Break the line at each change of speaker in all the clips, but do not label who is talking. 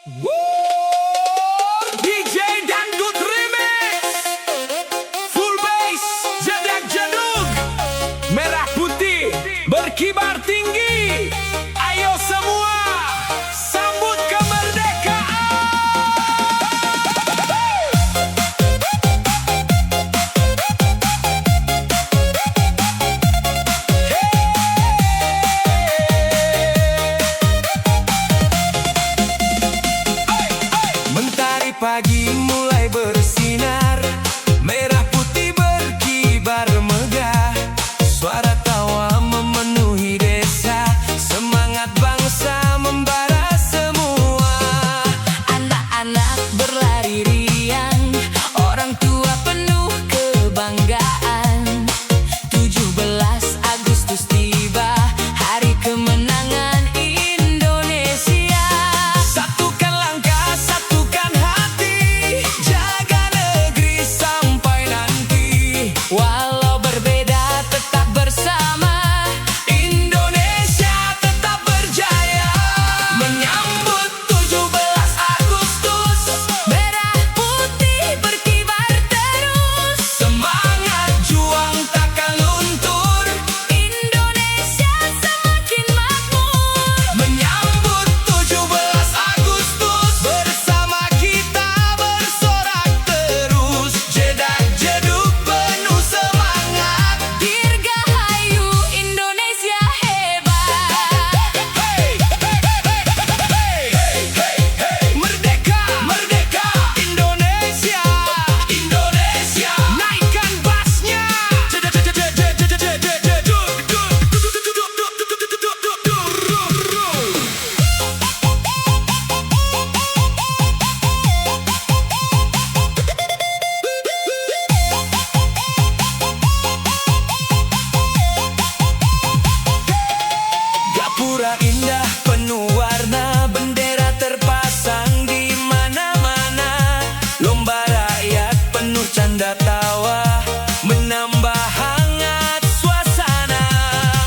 DJ Dangdut Remix, full bass, jedak-jeduk, merah putih berkibar tinggi. Ayo semua sambut kemerdekaan. Mentari pagi mulai bersinar, merah putih berkibar megah. Suara tawa memenuhi desa, semangat bangsa membara semua. Anak-anak berlari riang, orang tua penuh kebanggaan. 17 Agustus tiba, hari kemenangan Indonesia. Satukan langkah, satukan hati, jaga negeri sampai nanti. Walau berbeda tetap bersama, Indonesia tetap berjaya. Menyambut 17 Agustus, merah putih berkibar terus. Semangat juang takkan luntur, Indonesia semakin makmur. Menyambut 17 Agustus, bersama kita bersorak terus. Jedak-jeduk penuh semangat, dirgahayu Indonesia hebat. Hey, merdeka, merdeka, Indonesia, Indonesia. Naikkan bassnya. Gapura indah penuh warna, bendera terpasang di mana-mana. Lomba rakyat penuh canda tawa, menambah hangat suasana.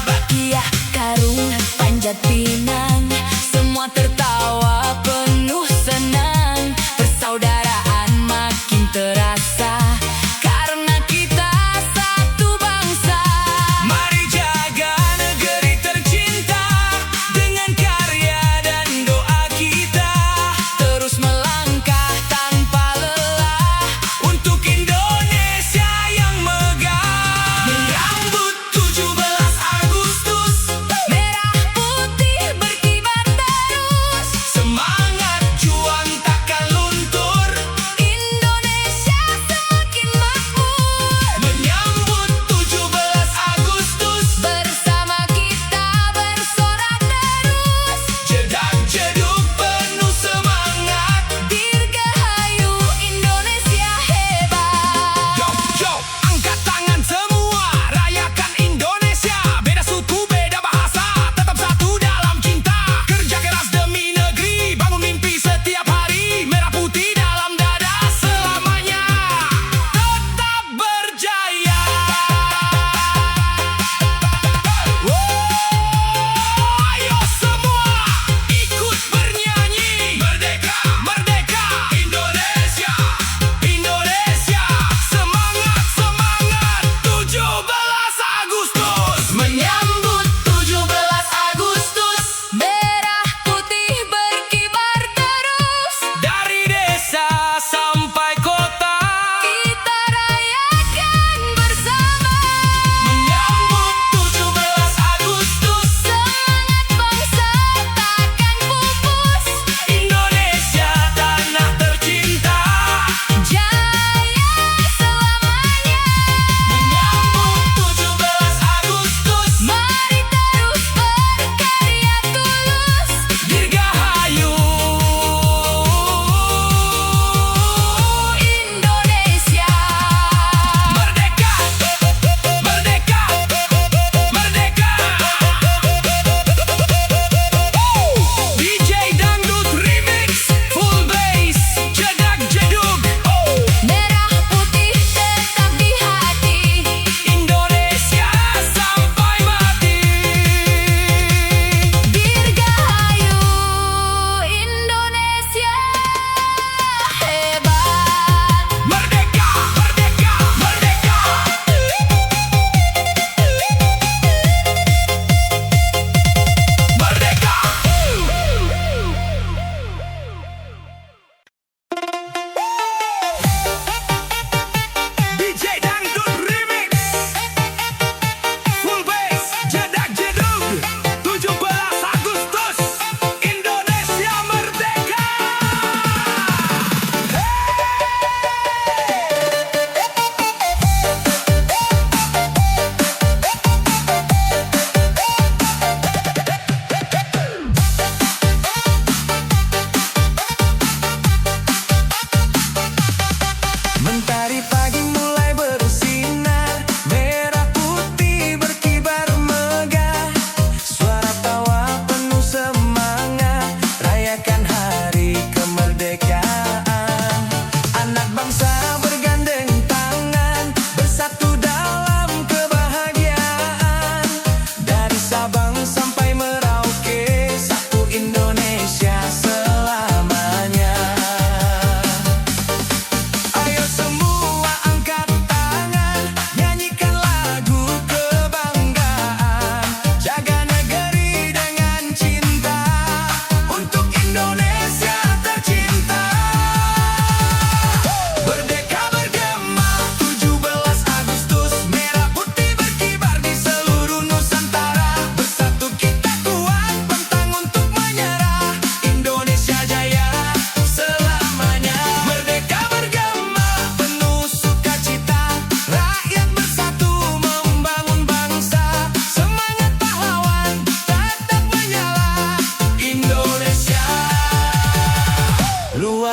Bakiah Karung Panjat Pinang, semua tertawa penuh senang. Persaudaraan makin terasa, karena kita satu bangsa. Mari jaga negeri tercinta, dengan karya dan doa kita. Terus melangkah tanpa lelah, untuk Indonesia yang megah. Menyambut 17 Agustus, merah putih berkibar terus. Semangat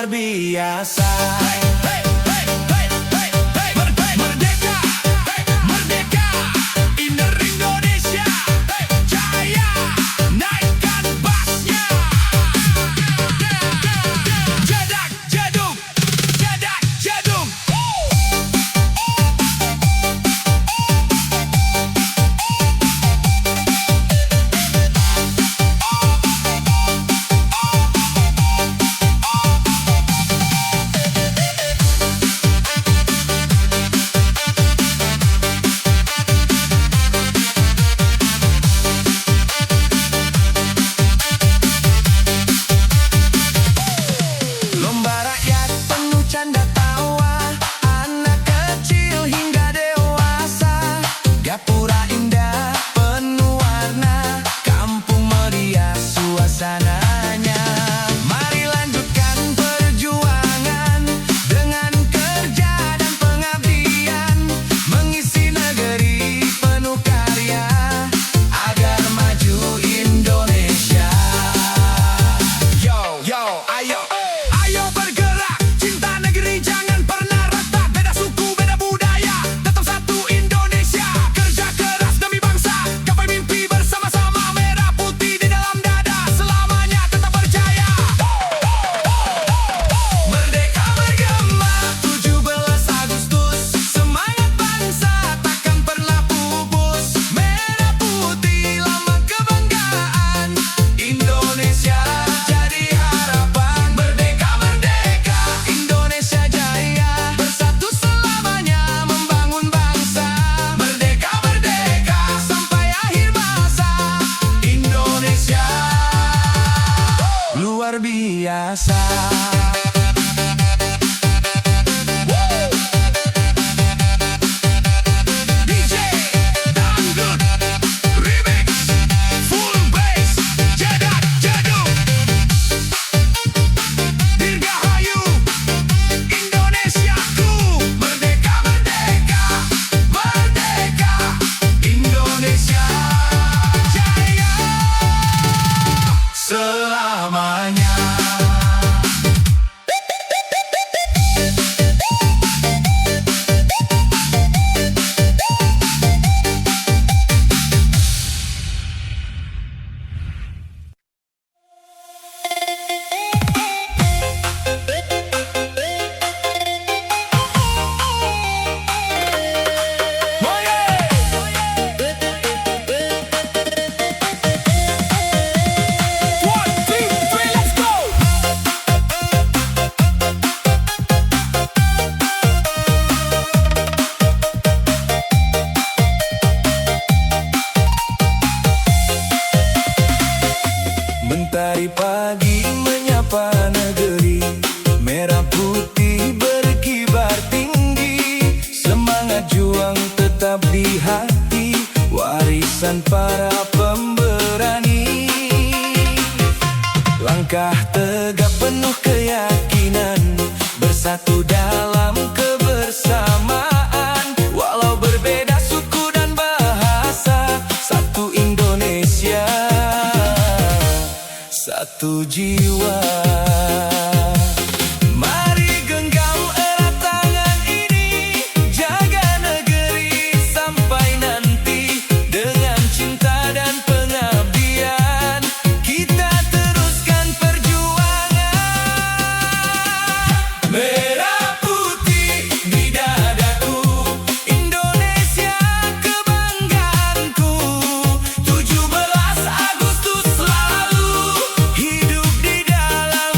luar biasa. Merdeka, merdeka, inner Indonesia, jaya, naikkan bassnya. Jedak jeduk, jedak jeduk. Lomba rakyat penuh canda tawa, anak kecil hingga dewasa. Gapura indah penuh warna, kampung meriah suasananya. Mari lanjutkan perjuangan dengan kerja dan pengabdian, mengisi negeri penuh karya agar maju Indonesia. Yo, yo, ayo. Ayo bergerak, cinta negeri jangan pernah retak. Beda suku, beda budaya, tetap satu Indonesia. Kerja keras demi bangsa, gapai mimpi bersama-sama. Merah putih di dalam dada, selamanya tetap berjaya. Merdeka bergema, 17 Agustus. Semangat bangsa takkan pernah pupus. Merah putih lambang kebanggaan, Indonesia jadi harapan. Merdeka, merdeka, Indonesia jaya, bersatu selamanya membangun bangsa. Merdeka, merdeka, sampai akhir masa, Indonesia luar biasa. DJ Dangdut Remix, full bass, jedak jeduk. Dirgahayu Indonesiaku, merdeka, merdeka, merdeka, Indonesia jaya selamanya. One, two, three, let's go. Mentari pagi menyapa negeri, merah putih berkibar tinggi. Semangat juang tetap di hati, warisan para pemberani. Langkah tegap penuh keyakinan, bersatu dalam kebersamaan. Walau berbeda suku dan bahasa, satu Indonesia, satu jiwa. Mari genggam erat tangan ini, jaga negeri sampai nanti. Dengan cinta dan pengabdian, kita teruskan perjuangan. Merah putih di dadaku, Indonesia kebanggaanku. 17 Agustus selalu hidup di dalam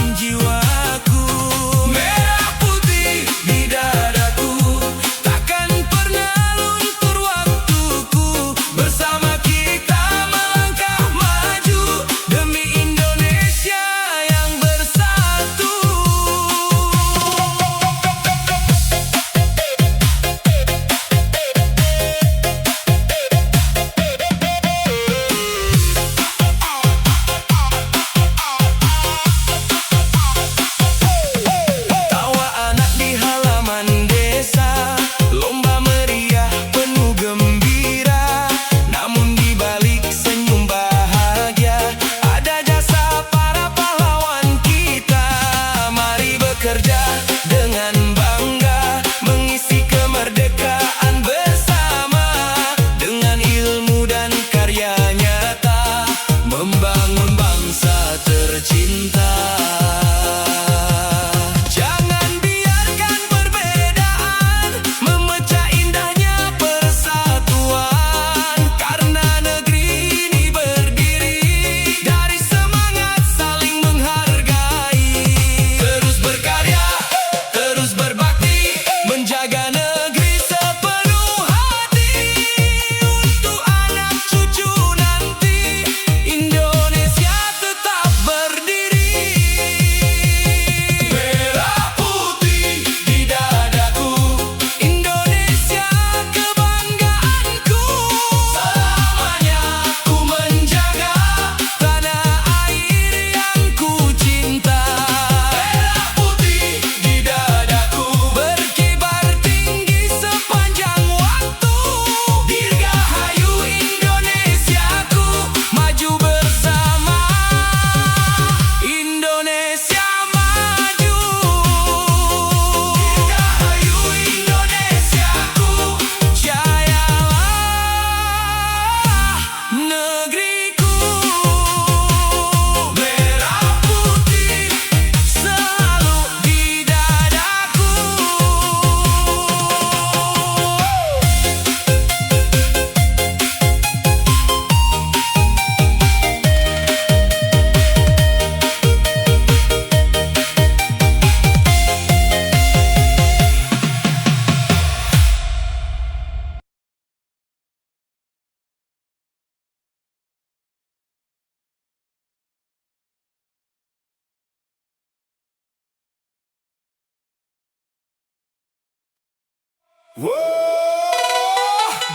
Wow,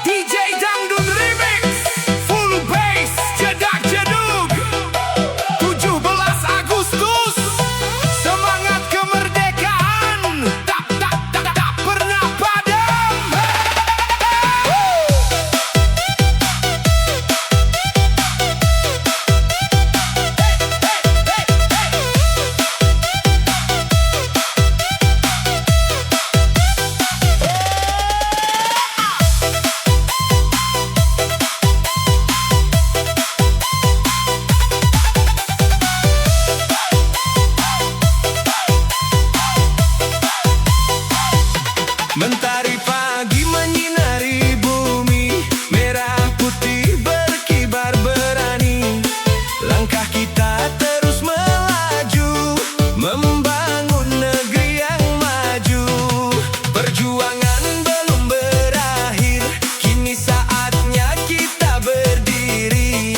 DJ Dangdut Remix, full bass, jedak jeduk. 17 Agustus, semangat kemerdekaan tak pernah padam. Mentari pagi menyinari bumi, merah putih berkibar berani. Langkah kita terus melaju, membangun negeri yang maju. Perjuangan belum berakhir, kini saatnya kita berdiri.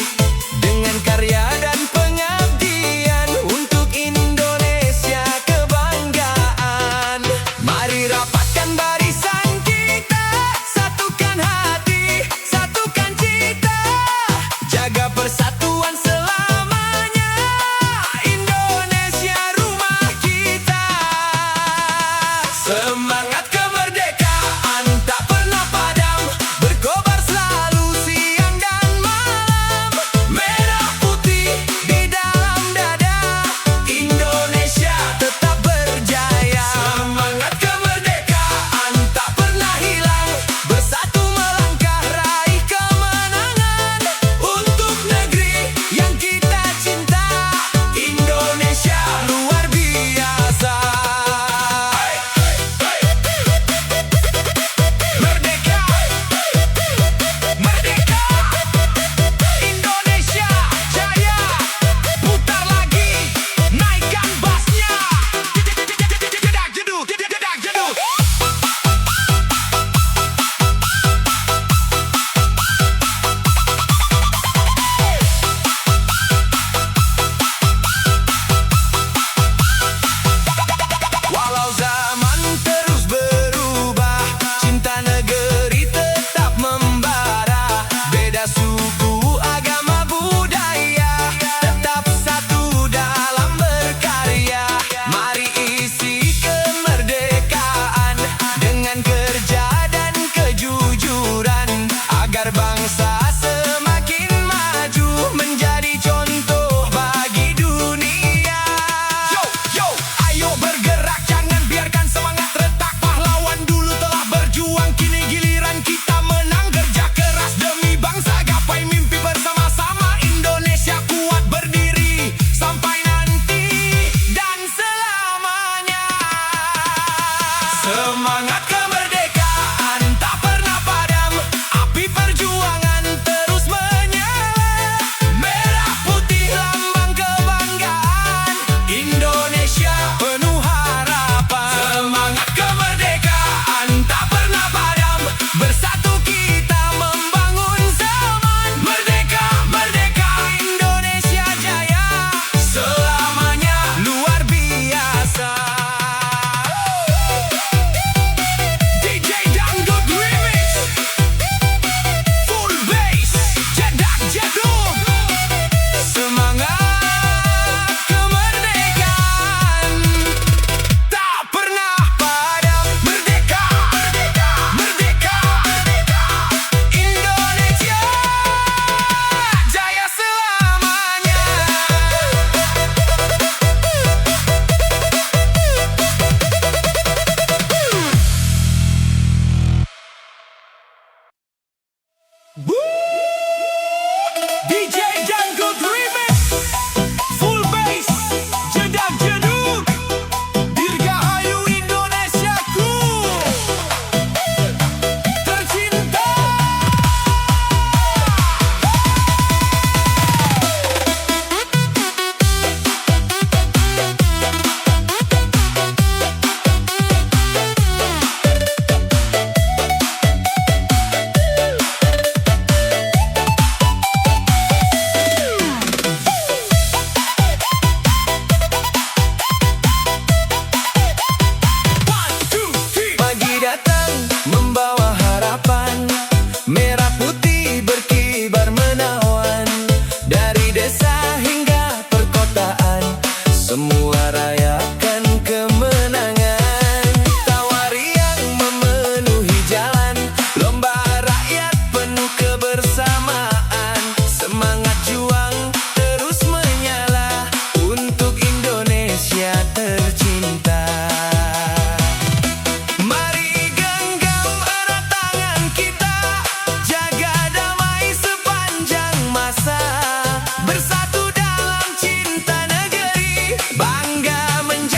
Dengan karya dan pengabdian untuk Indonesia kebanggaan. Mari rapatkan barisan kita, satukan hati, satukan cita, jaga persatuan selamanya. Indonesia rumah semua rayakan kemenangan. Tawari yang memenuhi jalan, lomba rakyat penuh kebersamaan. Semangat juang terus menyala untuk Indonesia tercinta. Mari genggam erat tangan kita, jaga damai sepanjang masa. Bersatu dalam cinta negeri, bangga menjadi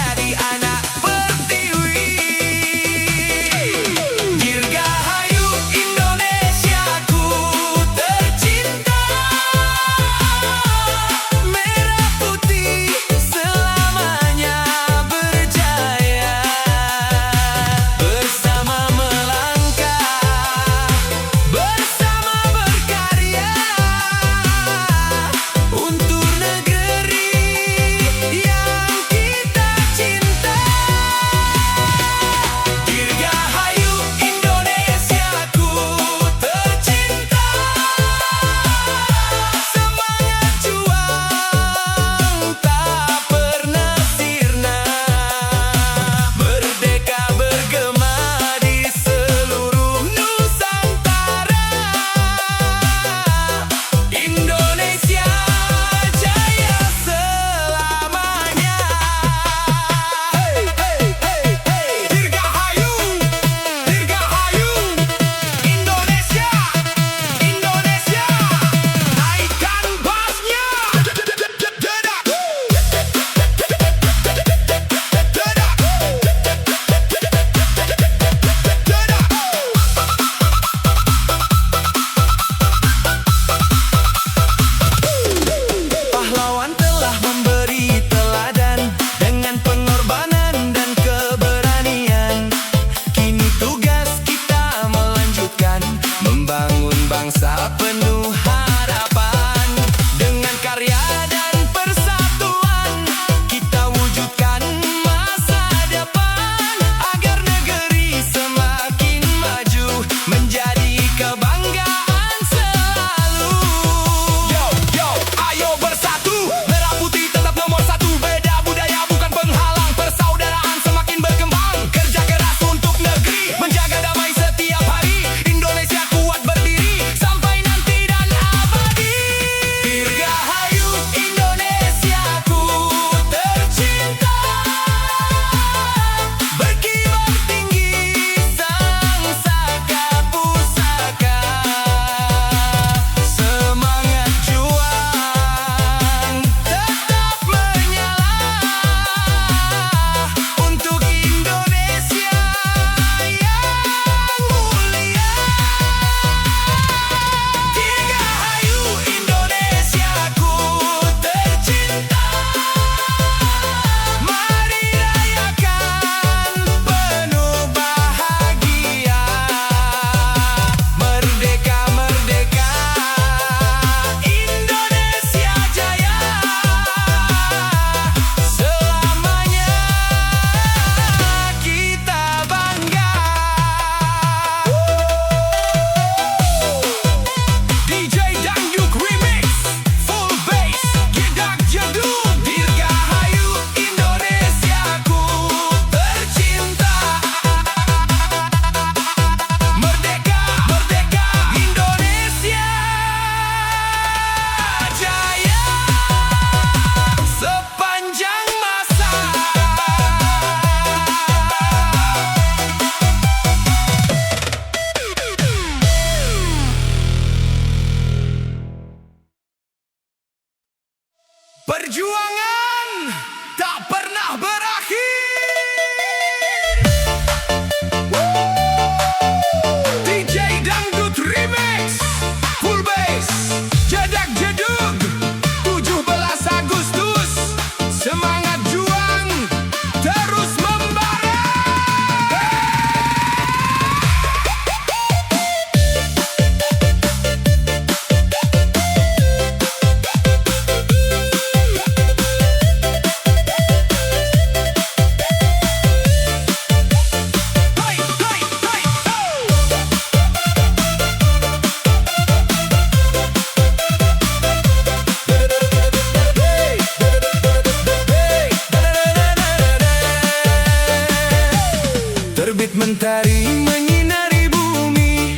Mentari menyinari bumi,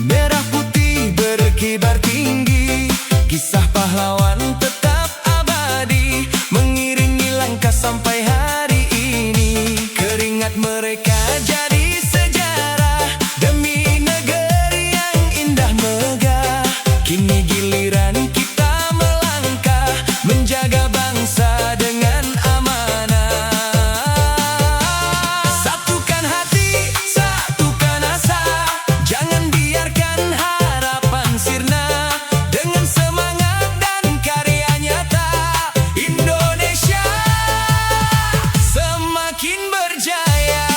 merah putih berkibar tinggi. Kisah pahlawan tetap abadi, mengiringi langkah sampai hari ini. Keringat mereka jadi sejarah, demi negeri yang indah megah. Kini giliran kita melangkah, menjaga bangsa dengan amanah. Satukan hati, satukan asa, jangan biarkan harapan sirna. Dengan semangat dan karya nyata, Indonesia semakin berjaya.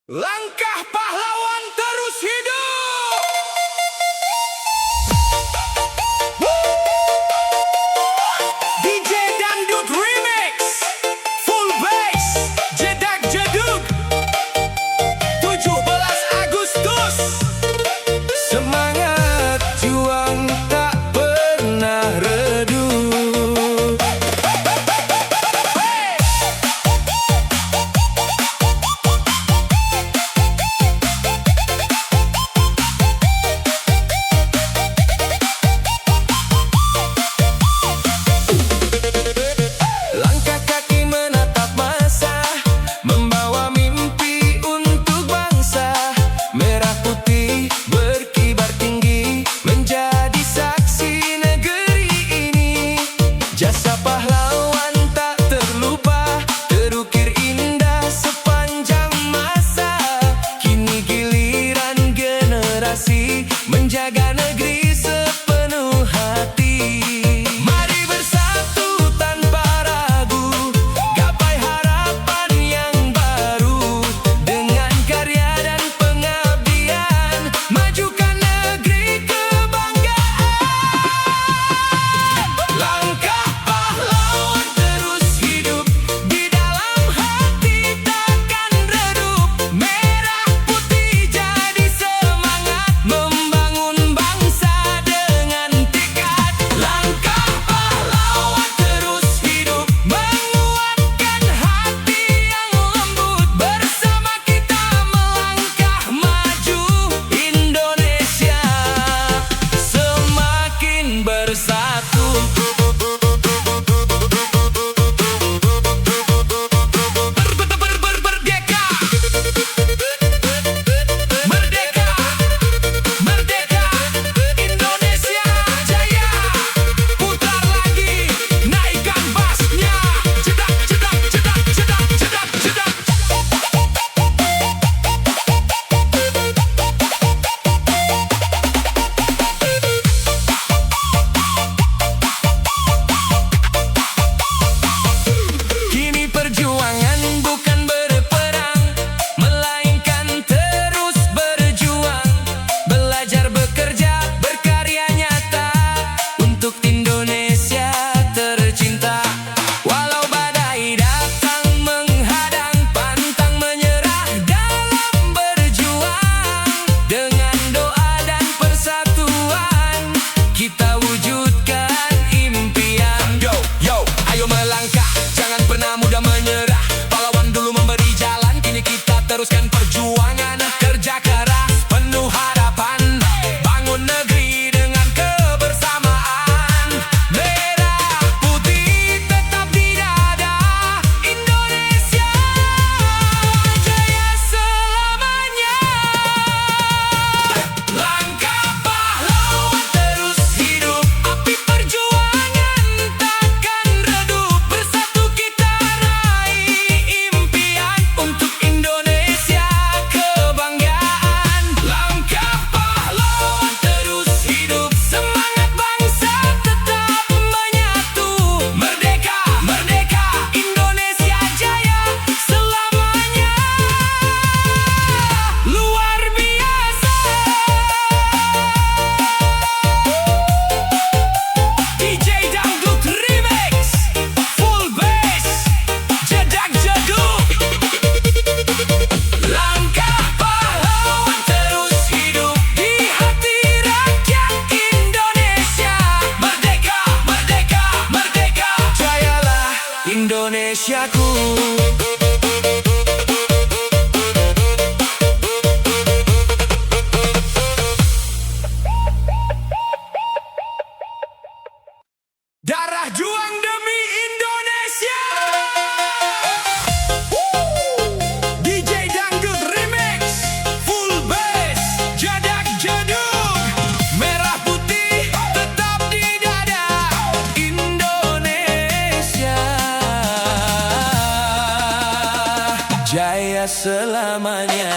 Langkah pahlawan terus hidup. DJ Dangdut Remix, full bass, jedak jeduk. 17 Agustus, semangat juang tak pernah redup. Langkah kaki menatap masa, membawa mimpi untuk bangsa. Merah putih berkibar tinggi, menjadi saksi negeri ini. Jasa pahlawan tak terlupa, terukir indah sepanjang masa. Kini giliran generasi menjaga negeri sepenuh hati. Mari bersatu tanpa ragu, gapai harapan yang baru. Dengan karya dan pengabdian, majukan negeri kebanggaan. Langkah pahlawan terus hidup, di dalam hati takkan redup. Merah putih jadi semangat, membangun bangsa dengan tekad. Langkah pahlawan terus hidup, menguatkan hati yang lembut. Bersama kita melangkah maju, Indonesia semakin bersatu. Merdeka! Merdeka! Merdeka! Indonesia jaya! Putar lagi, naikkan bassnya. Jedak, jedak, jedak, jedak, jedak, jedak. Kini perjuangan bukan berperang, melainkan terus berjuang. Belajar bekerja, berkarya nyata untuk Indonesia tercinta. Walau badai datang menghadang, pantang menyerah dalam berjuang. Dengan doa dan persatuan, kita wujudkan impian. Yo, yo, ayo melangkah, jangan pernah mudah menyerah. Pahlawan dulu memberi jalan, kini kita teruskan perjuangan. Kerja keras, penuh harapan, bangun negeri dengan kebersamaan. Merah putih tetap di dada, Indonesia jaya selamanya. Langkah pahlawan terus hidup, api perjuangan takkan redup. Bersatu kita raih impian untuk Indonesia kebanggaan. Langkah pahlawan terus hidup, semangat bangsa tetap menyatu. Merdeka! Merdeka! Indonesia jaya selamanya. Luar biasa. DJ Dangdut Remix, full bass, jedak jeduk. Langkah pahlawan terus hidup, di hati rakyat Indonesia. Merdeka! Merdeka! Merdeka! Jayalah Indonesiaku. Darah juang demi Indonesia. DJ Dangdut Remix, full bass, jedak jeduk. Merah putih tetap di dada, Indonesia jaya selamanya.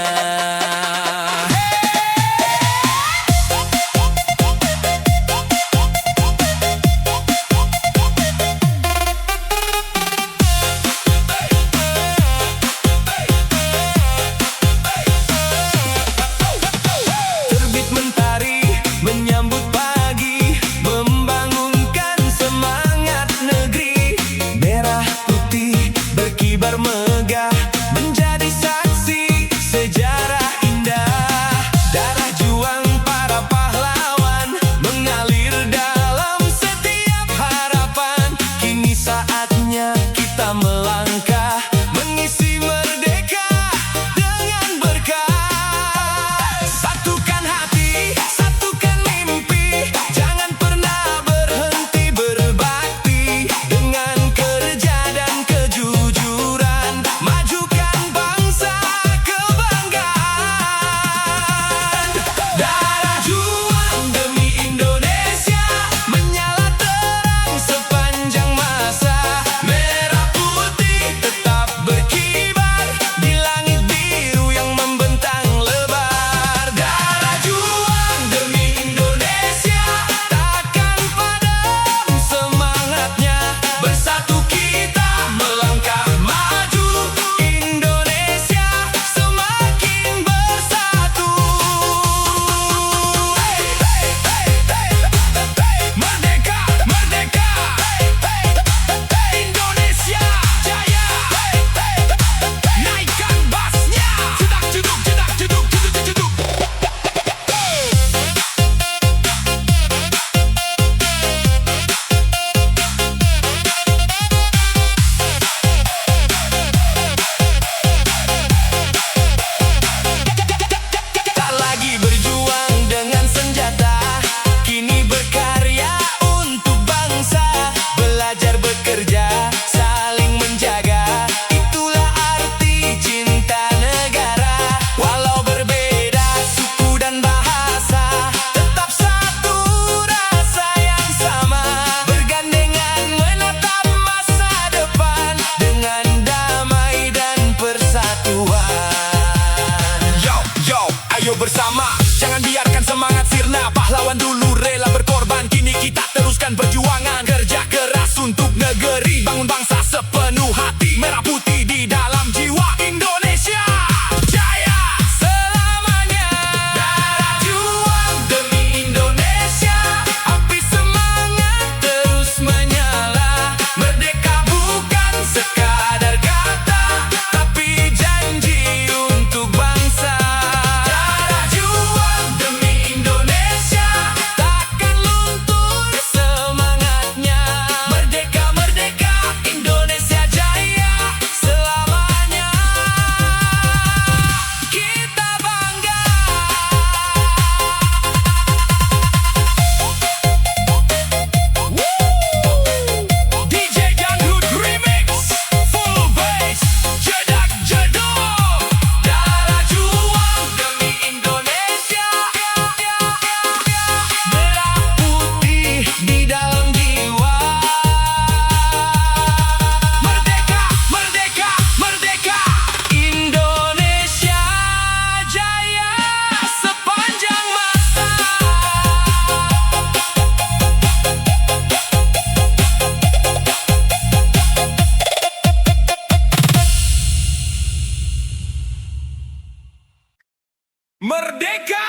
Merdeka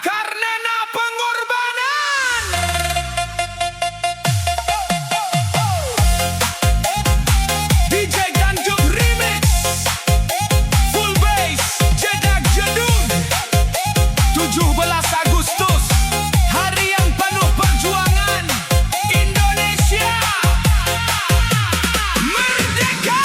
karena pengorbanan. DJ Ganjuk Remix, Full Bass, Jedak Jedun. 17 Agustus, hari yang penuh perjuangan Indonesia. Merdeka.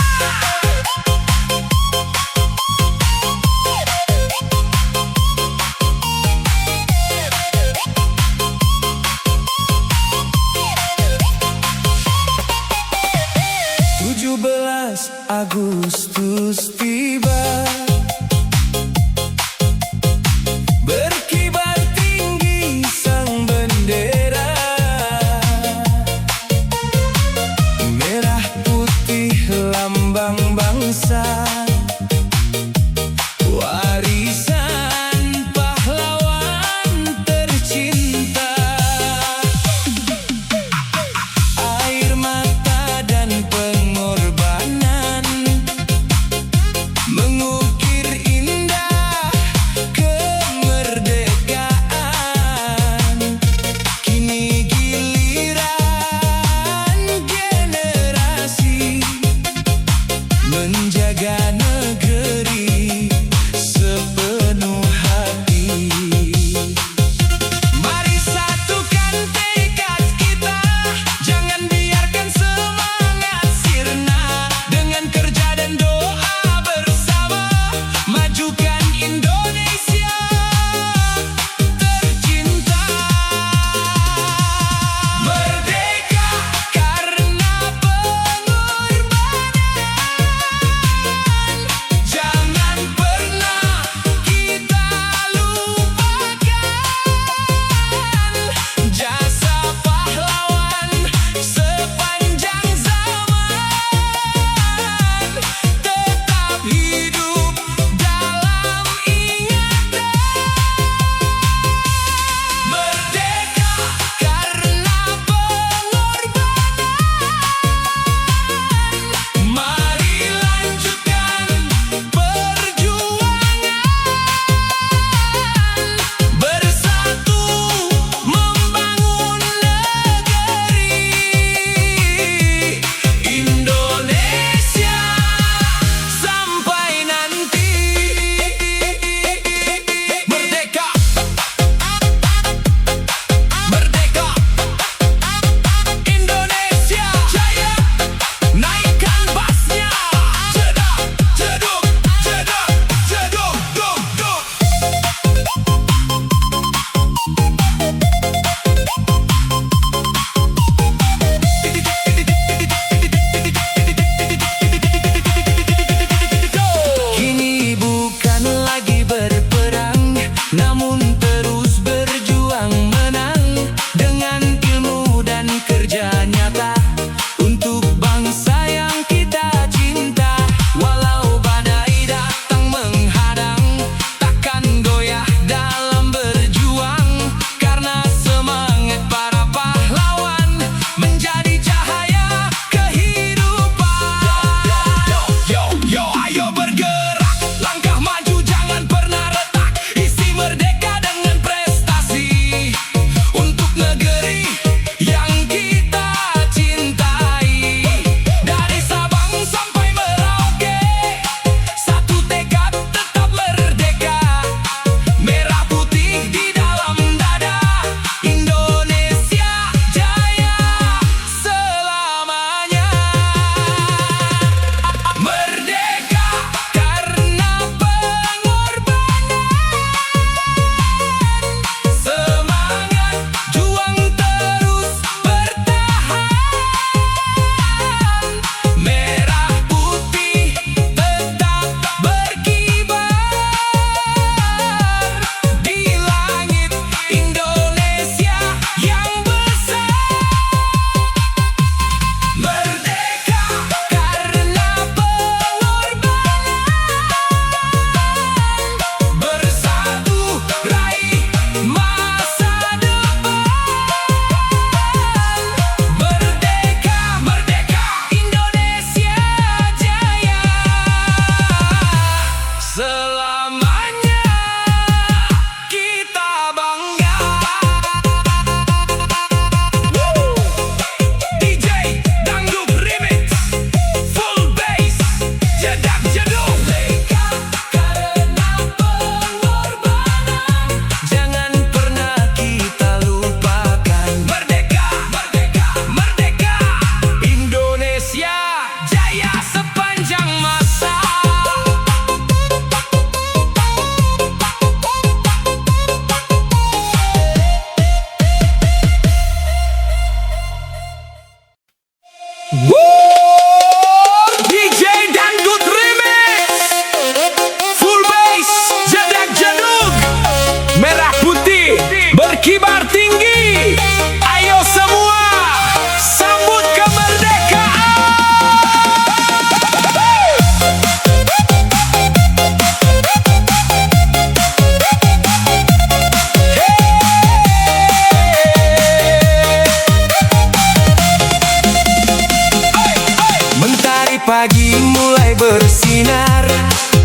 bersinar,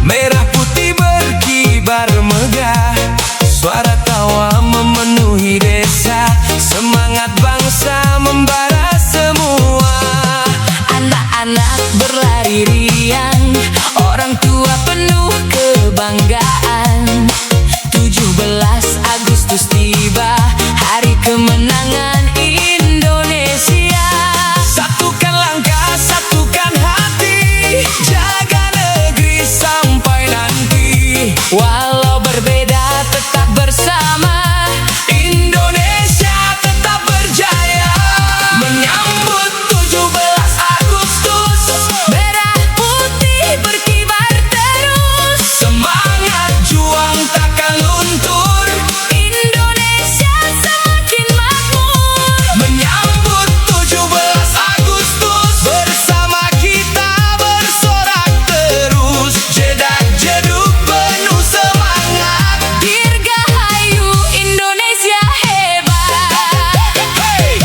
merah putih berkibar megah. Suara tawa memenuhi desa, semangat bangsa membara semua.
Anak-anak berlari riang, orang tua penuh kebanggaan. 17 Agustus tiba, hari kemenangan Indonesia.
Satukan langkah, satukan hati, jaga negeri sampai nanti.
Walau berbeda tetap bersama,
Indonesia tetap berjaya. Menyambut 17 Agustus,
merah putih berkibar terus.
semangat juang takkan luntur,
Indonesia semakin makmur.
menyambut 17 Agustus. Bersama kita bersorak terus, jedak jeduk penuh semangat.
Dirgahayu Indonesia hebat.
Hey,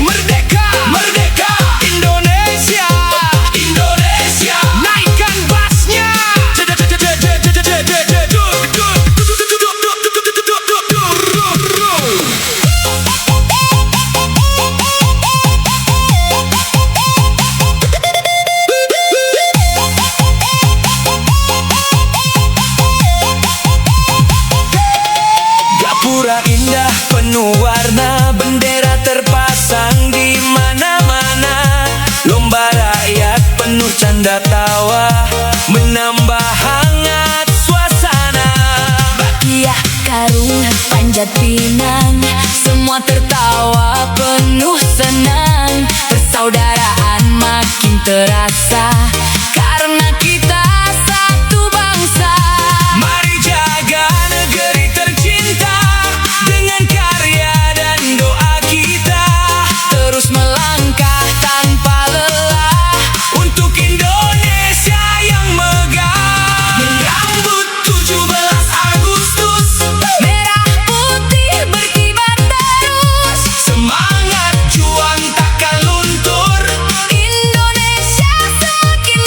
merdeka, merdeka, Indonesia, Indonesia. Naikkan bassnya. Gapura indah penuh warna, bendera terpasang di mana-mana. Lomba rakyat penuh canda tawa, menambah hangat suasana.
Bakiyah Karung Panjat Pinang, semua tertawa penuh senang. Persaudaraan makin terasa, karena kita satu bangsa.
Mari jaga negeri tercinta, dengan karya dan doa kita.
Terus melangkah tanpa lelah,
Untuk Indonesia yang megah. Menyambut 17 Agustus,
merah putih berkibar terus.
semangat juang takkan luntur,
Indonesia semakin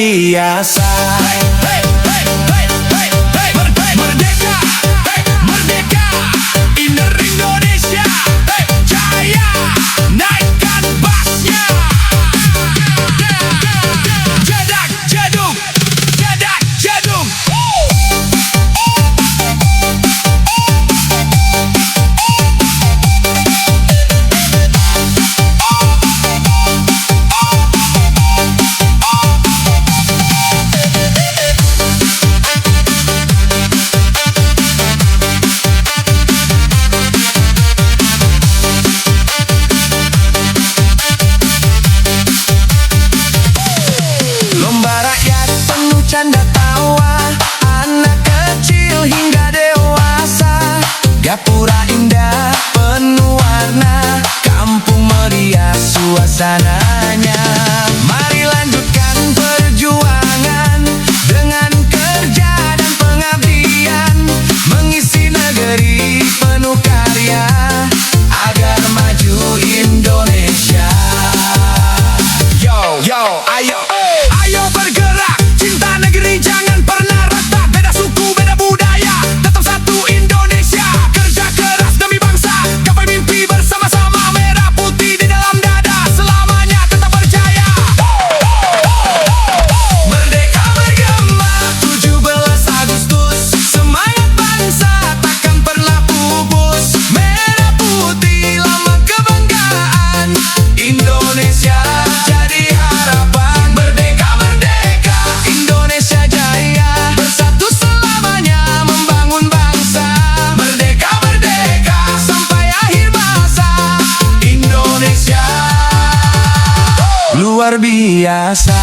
biasa. Merdeka, merdeka, inner Indonesia, jaya, naikkan bassnya. Jedak jeduk, jedak jeduk. Canda tawa, anak kecil hingga dewasa. Gapura indah penuh warna, kampung meriah suasananya. Mari lanjutkan perjuangan dengan kerja dan pengabdian, mengisi negeri penuh karya agar maju Indonesia. Yo, yo, ayo, ayo bergerak. Cinta negeri jangan pernah retak. Beda suku, beda budaya, tetap satu Indonesia. Kerja keras demi bangsa, gapai mimpi bersama-sama. Merah putih di dalam dada, selamanya tetap berjaya. Merdeka bergema 17 Agustus, semangat bangsa takkan pernah pupus. Merah putih lambang kebanggaan, Indonesia jadi harapan. Merdeka, merdeka, Indonesia jaya, bersatu selamanya membangun bangsa. Merdeka, merdeka, sampai akhir masa, Indonesia luar biasa.